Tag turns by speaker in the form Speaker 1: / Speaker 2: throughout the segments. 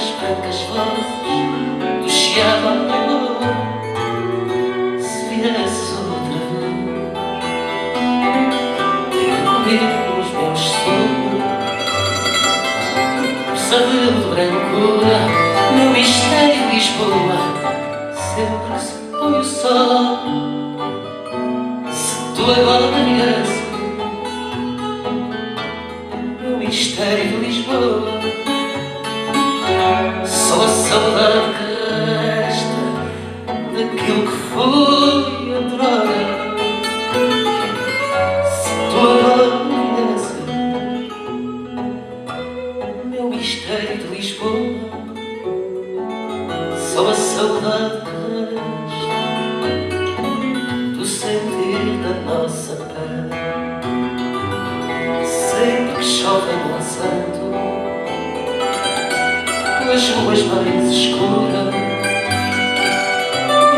Speaker 1: das brancas vozes do chiado ao tambor. Se viesses outra vez, tenho comigo os meus sonhos, pesadelo de brancura, meu mistério Lisboa. Sempre se põe o sol, se tu agora viesse, meu mistério de Lisboa. Só a saudade que resta daquilo que foi outrora. Se tu agora viesse, meu mistério de Lisboa. Só a saudade que resta do sentir da nossa pele. Sempre que chove no Santo, pelas ruas mais escuras,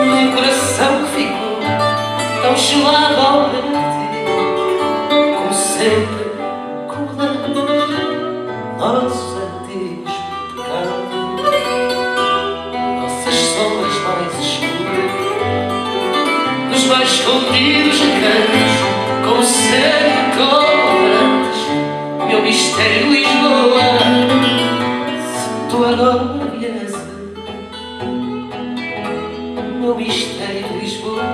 Speaker 1: no coração que ficou tão gelado ao ver-te, como sempre recordamos nossos antigos pecados, nossas sombras mais escuras, nos mais escondidos recantos, como sempre cobrantes, meu mistério Lisboa. Tu agora viesse, meu mistério de Lisboa.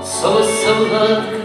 Speaker 1: Só a saudade